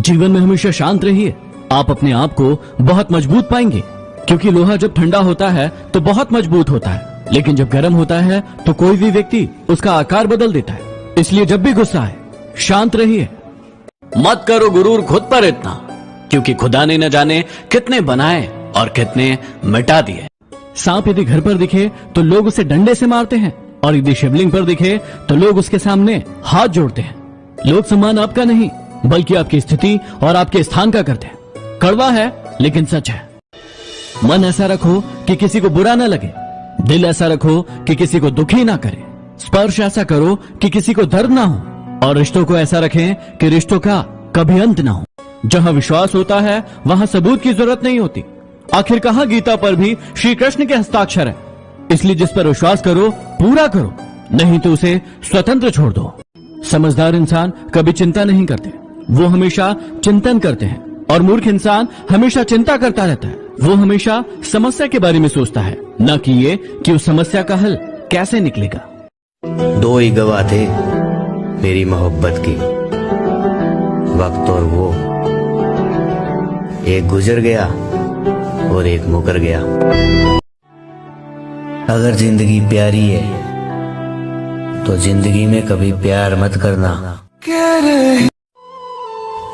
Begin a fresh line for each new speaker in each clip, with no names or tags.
जीवन में हमेशा शांत रहिए। आप अपने आप को बहुत मजबूत पाएंगे, क्योंकि लोहा जब ठंडा होता है तो बहुत मजबूत होता है, लेकिन जब गर्म होता है तो कोई भी व्यक्ति उसका आकार बदल देता है। इसलिए जब भी गुस्सा आए शांत रहिए। मत करो गुरूर खुद पर इतना, क्योंकि खुदा ने न जाने कितने बनाए और कितने मिटा दिए। सांप यदि घर पर दिखे तो लोग उसे डंडे से मारते हैं, और यदि शिवलिंग पर दिखे तो लोग उसके सामने हाथ जोड़ते हैं। लोग सम्मान आपका नहीं, बल्कि आपकी स्थिति और आपके स्थान का करते हैं। कड़वा है लेकिन सच है। मन ऐसा रखो कि किसी को बुरा ना लगे, दिल ऐसा रखो कि किसी को दुखी ना करे, स्पर्श ऐसा करो कि किसी को दर्द ना हो, और रिश्तों को ऐसा रखें कि रिश्तों का कभी अंत ना हो। जहां विश्वास होता है वहां सबूत की जरूरत नहीं होती। आखिर कहां गीता पर भी श्री कृष्ण के हस्ताक्षर है। इसलिए जिस पर विश्वास करो पूरा करो, नहीं तो उसे स्वतंत्र छोड़ दो। समझदार इंसान कभी चिंता नहीं करते, वो हमेशा चिंतन करते हैं, और मूर्ख इंसान हमेशा चिंता करता रहता है। वो हमेशा समस्या के बारे में सोचता है, न कि ये कि उस समस्या का हल कैसे निकलेगा।
दो ही गवाह थे मेरी मोहब्बत की, वक्त और वो। एक गुजर गया और एक मुकर गया। अगर जिंदगी प्यारी है तो जिंदगी में कभी प्यार मत करना।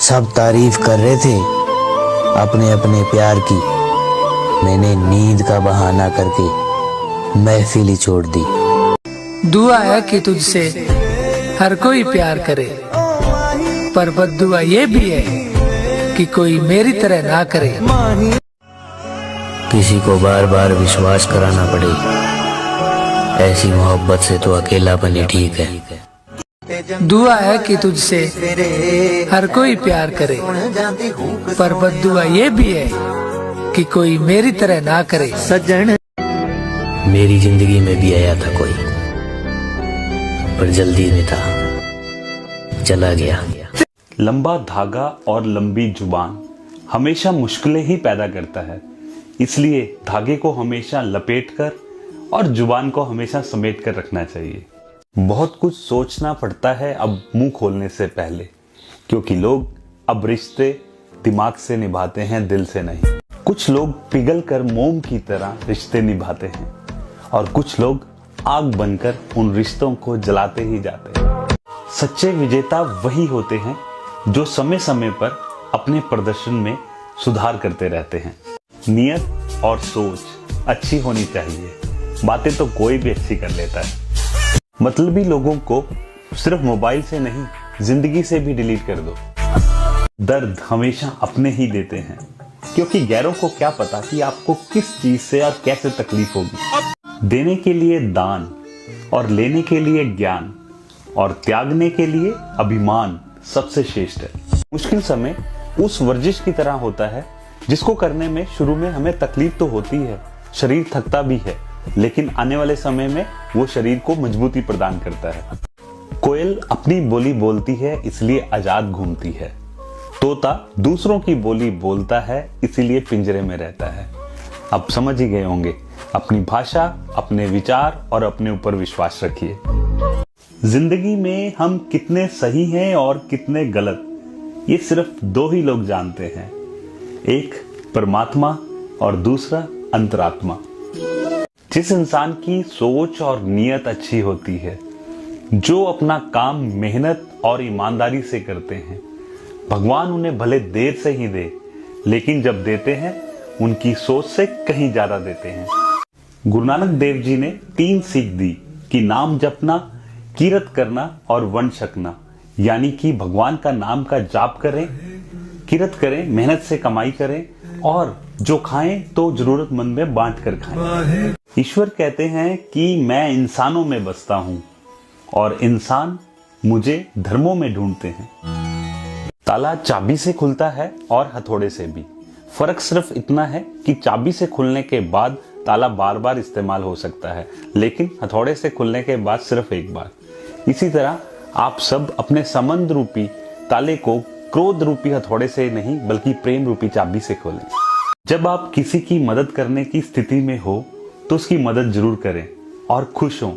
सब तारीफ कर रहे थे अपने अपने प्यार की, मैंने नींद का बहाना करके महफिल ही छोड़ दी।
दुआ है कि तुझसे हर कोई प्यार करे, पर बद्दुआ ये भी है कि कोई मेरी तरह ना करे।
किसी को बार बार विश्वास कराना पड़े, ऐसी मोहब्बत से तो अकेलापन ही ठीक है।
दुआ है कि तुझसे हर कोई प्यार करे, पर बद्दुआ ये भी है कि कोई मेरी तरह ना करे। सज्जन
मेरी जिंदगी में भी आया था कोई, पर जल्दी में था, चला गया।
लंबा धागा और लंबी जुबान हमेशा मुश्किलें ही पैदा करता है, इसलिए धागे को हमेशा लपेटकर और जुबान को हमेशा समेट कर रखना चाहिए। बहुत कुछ सोचना पड़ता है अब मुंह खोलने से पहले, क्योंकि लोग अब रिश्ते दिमाग से निभाते हैं, दिल से नहीं। कुछ लोग पिघल कर मोम की तरह रिश्ते निभाते हैं, और कुछ लोग आग बनकर उन रिश्तों को जलाते ही जाते हैं। सच्चे विजेता वही होते हैं जो समय समय पर अपने प्रदर्शन में सुधार करते रहते हैं। नियत और सोच अच्छी होनी चाहिए, बातें तो कोई भी अच्छी कर लेता है। मतलबी लोगों को सिर्फ मोबाइल से नहीं, जिंदगी से भी डिलीट कर दो। दर्द हमेशा अपने ही देते हैं, क्योंकि गैरों को क्या पता कि आपको किस चीज से और कैसे तकलीफ होगी। देने के लिए दान, और लेने के लिए ज्ञान, और त्यागने के लिए अभिमान सबसे श्रेष्ठ है। मुश्किल समय उस वर्जिश की तरह होता है जिसको करने में शुरू में हमें तकलीफ तो होती है, शरीर थकता भी है, लेकिन आने वाले समय में वो शरीर को मजबूती प्रदान करता है। कोयल अपनी बोली बोलती है इसलिए आजाद घूमती है, तोता दूसरों की बोली बोलता है इसीलिए पिंजरे में रहता है। अब समझ ही गए होंगे, अपनी भाषा, अपने विचार और अपने ऊपर विश्वास रखिए। जिंदगी में हम कितने सही हैं और कितने गलत, ये सिर्फ दो ही लोग जानते हैं, एक परमात्मा और दूसरा अंतरात्मा। जिस इंसान की सोच और नीयत अच्छी होती है, जो अपना काम मेहनत और ईमानदारी से करते हैं, भगवान उन्हें भले देर से ही दे, लेकिन जब देते हैं उनकी सोच से कहीं ज्यादा देते हैं। गुरु नानक देव जी ने 3 सीख दी कि नाम जपना, कीरत करना और वन छकना, यानी कि भगवान का नाम का जाप करें, कीरत करें, मेहनत से कमाई करें, और जो खाएं तो जरूरतमंद में बांट कर खाएं। ईश्वर कहते हैं कि मैं इंसानों में बसता हूं और इंसान मुझे धर्मों में ढूंढते हैं। ताला चाबी से खुलता है और हथौड़े से भी। फर्क सिर्फ इतना है कि चाबी से खुलने के बाद ताला बार बार इस्तेमाल हो सकता है, लेकिन हथौड़े से खुलने के बाद सिर्फ एक बार। इसी तरह आप सब अपने संबंध रूपी ताले को क्रोध रूपी हथौड़े से नहीं, बल्कि प्रेम रूपी चाबी से खोलें। जब आप किसी की मदद करने की स्थिति में हो तो उसकी मदद जरूर करें और खुश हों,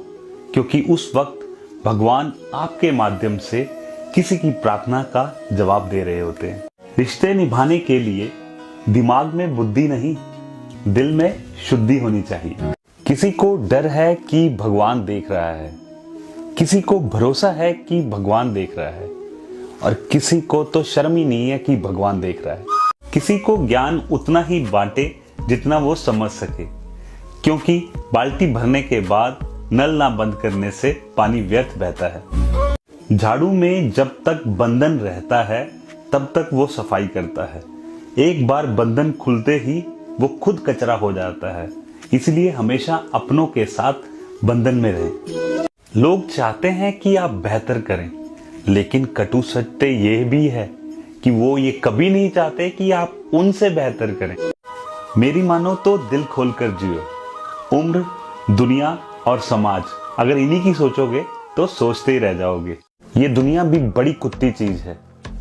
क्योंकि उस वक्त भगवान आपके माध्यम से किसी की प्रार्थना का जवाब दे रहे होते हैं। रिश्ते निभाने के लिए दिमाग में बुद्धि नहीं, दिल में शुद्धि होनी चाहिए। किसी को डर है कि भगवान देख रहा है, किसी को भरोसा है कि भगवान देख रहा है, और किसी को तो शर्म ही नहीं है कि भगवान देख रहा है। किसी को ज्ञान उतना ही बांटे जितना वो समझ सके, क्योंकि बाल्टी भरने के बाद नल ना बंद करने से पानी व्यर्थ बहता है। झाड़ू में जब तक बंधन रहता है तब तक वो सफाई करता है, एक बार बंधन खुलते ही वो खुद कचरा हो जाता है। इसलिए हमेशा अपनों के साथ बंधन में रहें। लोग चाहते हैं कि आप बेहतर करें, लेकिन कटु सत्य ये भी है कि वो ये कभी नहीं चाहते कि आप उनसे बेहतर करें। मेरी मानो तो दिल खोलकर जियो। उम्र, दुनिया और समाज अगर इन्हीं की सोचोगे तो सोचते ही रह जाओगे। ये दुनिया भी बड़ी कुत्ती चीज है,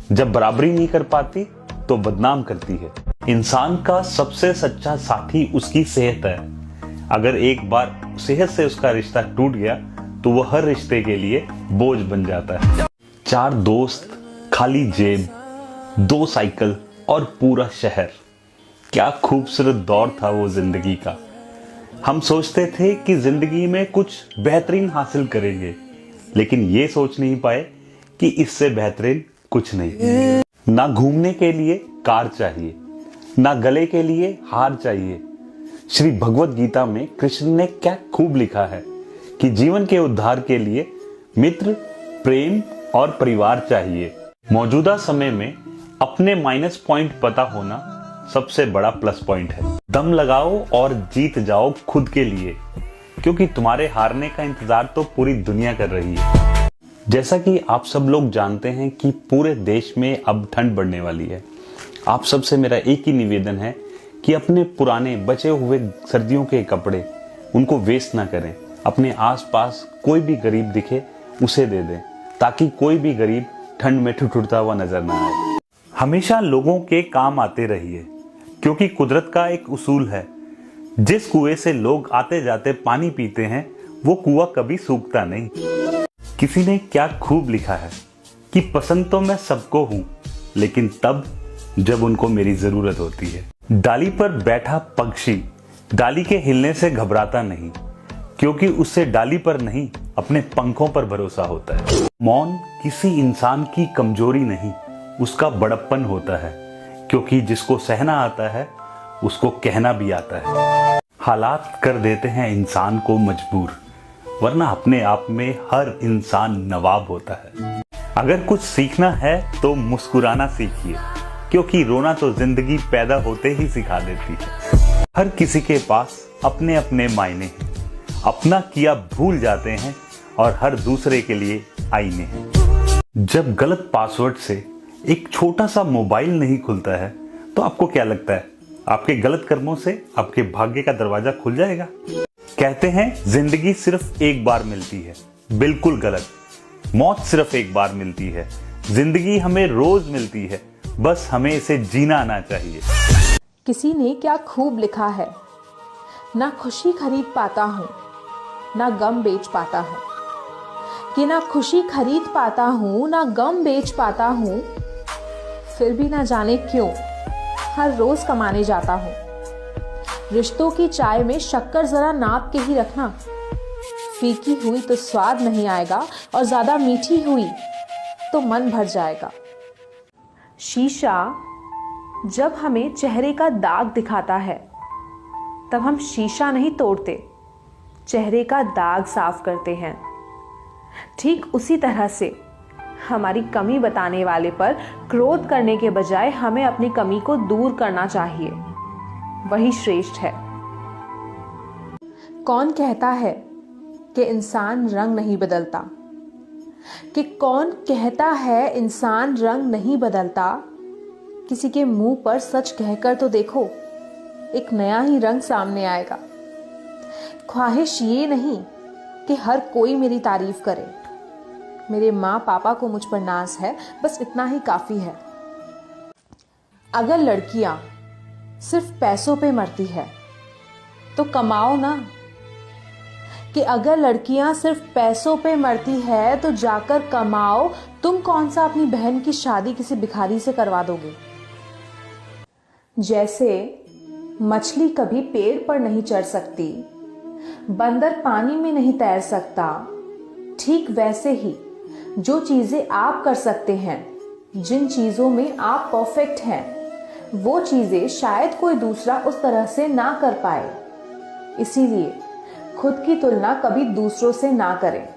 जब बराबरी नहीं कर पाती तो बदनाम करती है। इंसान का सबसे सच्चा साथी उसकी सेहत है। अगर एक बार सेहत से उसका रिश्ता टूट गया तो वह हर रिश्ते के लिए बोझ बन जाता है। 4 दोस्त, खाली जेब, 2 साइकिल और पूरा शहर। क्या खूबसूरत दौर था वो जिंदगी का। हम सोचते थे कि जिंदगी में कुछ बेहतरीन हासिल करेंगे, लेकिन ये सोच नहीं पाए कि इससे बेहतरीन कुछ नहीं। ना घूमने के लिए कार चाहिए, ना गले के लिए हार चाहिए। श्री भगवत गीता में कृष्ण ने क्या खूब लिखा है कि जीवन के उद्धार के लिए मित्र, प्रेम और परिवार चाहिए। मौजूदा समय में अपने माइनस पॉइंट पता होना सबसे बड़ा प्लस पॉइंट है। दम लगाओ और जीत जाओ खुद के लिए, क्योंकि तुम्हारे हारने का इंतजार तो पूरी दुनिया कर रही है। जैसा कि आप सब लोग जानते हैं कि पूरे देश में अब ठंड बढ़ने वाली है। आप सबसे मेरा एक ही निवेदन है कि अपने पुराने बचे हुए सर्दियों के कपड़े उनको वेस्ट ना करें। अपने आसपास कोई भी गरीब दिखे उसे दे दें, ताकि कोई भी गरीब ठंड में ठिठुरता हुआ नजर ना आए। हमेशा लोगों के काम आते रहिए, क्योंकि कुदरत का एक उसूल है, जिस कुएं से लोग आते जाते पानी पीते हैं वो कुआं कभी सूखता नहीं। किसी ने क्या खूब लिखा है कि पसंद तो मैं सबको हूं, लेकिन तब जब उनको मेरी जरूरत होती है। डाली पर बैठा पक्षी डाली के हिलने से घबराता नहीं, क्योंकि उससे डाली पर नहीं अपने पंखों पर भरोसा होता है। मौन किसी इंसान की कमजोरी नहीं, उसका बड़प्पन होता है, क्योंकि जिसको सहना आता है उसको कहना भी आता है। हालात कर देते हैं इंसान को मजबूर, वरना अपने आप में हर इंसान नवाब होता है। अगर कुछ सीखना है तो मुस्कुराना सीखिए, क्योंकि रोना तो जिंदगी पैदा होते ही सिखा देती है। हर किसी के पास अपने अपने मायने हैं, अपना किया भूल जाते हैं और हर दूसरे के लिए आईने हैं। जब गलत पासवर्ड से एक छोटा सा मोबाइल नहीं खुलता है तो आपको क्या लगता है, आपके गलत कर्मों से आपके भाग्य का दरवाजा खुल जाएगा? कहते हैं जिंदगी सिर्फ एक बार मिलती है, बिल्कुल गलत। मौत सिर्फ एक बार मिलती है, जिंदगी हमें रोज मिलती है, बस हमें इसे जीना आना चाहिए।
किसी ने क्या खूब लिखा है, ना खुशी खरीद पाता हूँ ना गम बेच पाता हूँ, कि ना खुशी खरीद पाता हूँ ना गम बेच पाता हूँ, फिर भी ना जाने क्यों हर रोज कमाने जाता हूँ। रिश्तों की चाय में शक्कर जरा नाप के ही रखना, फीकी हुई तो स्वाद नहीं आएगा और ज्यादा मीठी हुई तो मन भर जाएगा। शीशा जब हमें चेहरे का दाग दिखाता है तब हम शीशा नहीं तोड़ते, चेहरे का दाग साफ करते हैं। ठीक उसी तरह से हमारी कमी बताने वाले पर क्रोध करने के बजाय हमें अपनी कमी को दूर करना चाहिए, वही श्रेष्ठ है। कौन कहता है कि इंसान रंग नहीं बदलता, कि कौन कहता है इंसान रंग नहीं बदलता? किसी के मुंह पर सच कहकर तो देखो, एक नया ही रंग सामने आएगा। ख्वाहिश ये नहीं कि हर कोई मेरी तारीफ करे, मेरे माँ पापा को मुझ पर नाज है, बस इतना ही काफी है। अगर लड़कियां सिर्फ पैसों पे मरती है तो कमाओ ना, कि अगर लड़कियां सिर्फ पैसों पे मरती है तो जाकर कमाओ। तुम कौन सा अपनी बहन की शादी किसी भिखारी से करवा दोगे? जैसे मछली कभी पेड़ पर नहीं चढ़ सकती, बंदर पानी में नहीं तैर सकता, ठीक वैसे ही जो चीजें आप कर सकते हैं, जिन चीजों में आप परफेक्ट हैं, वो चीजें शायद कोई दूसरा उस तरह से ना कर पाए। इसीलिए खुद की तुलना कभी दूसरों से ना करें।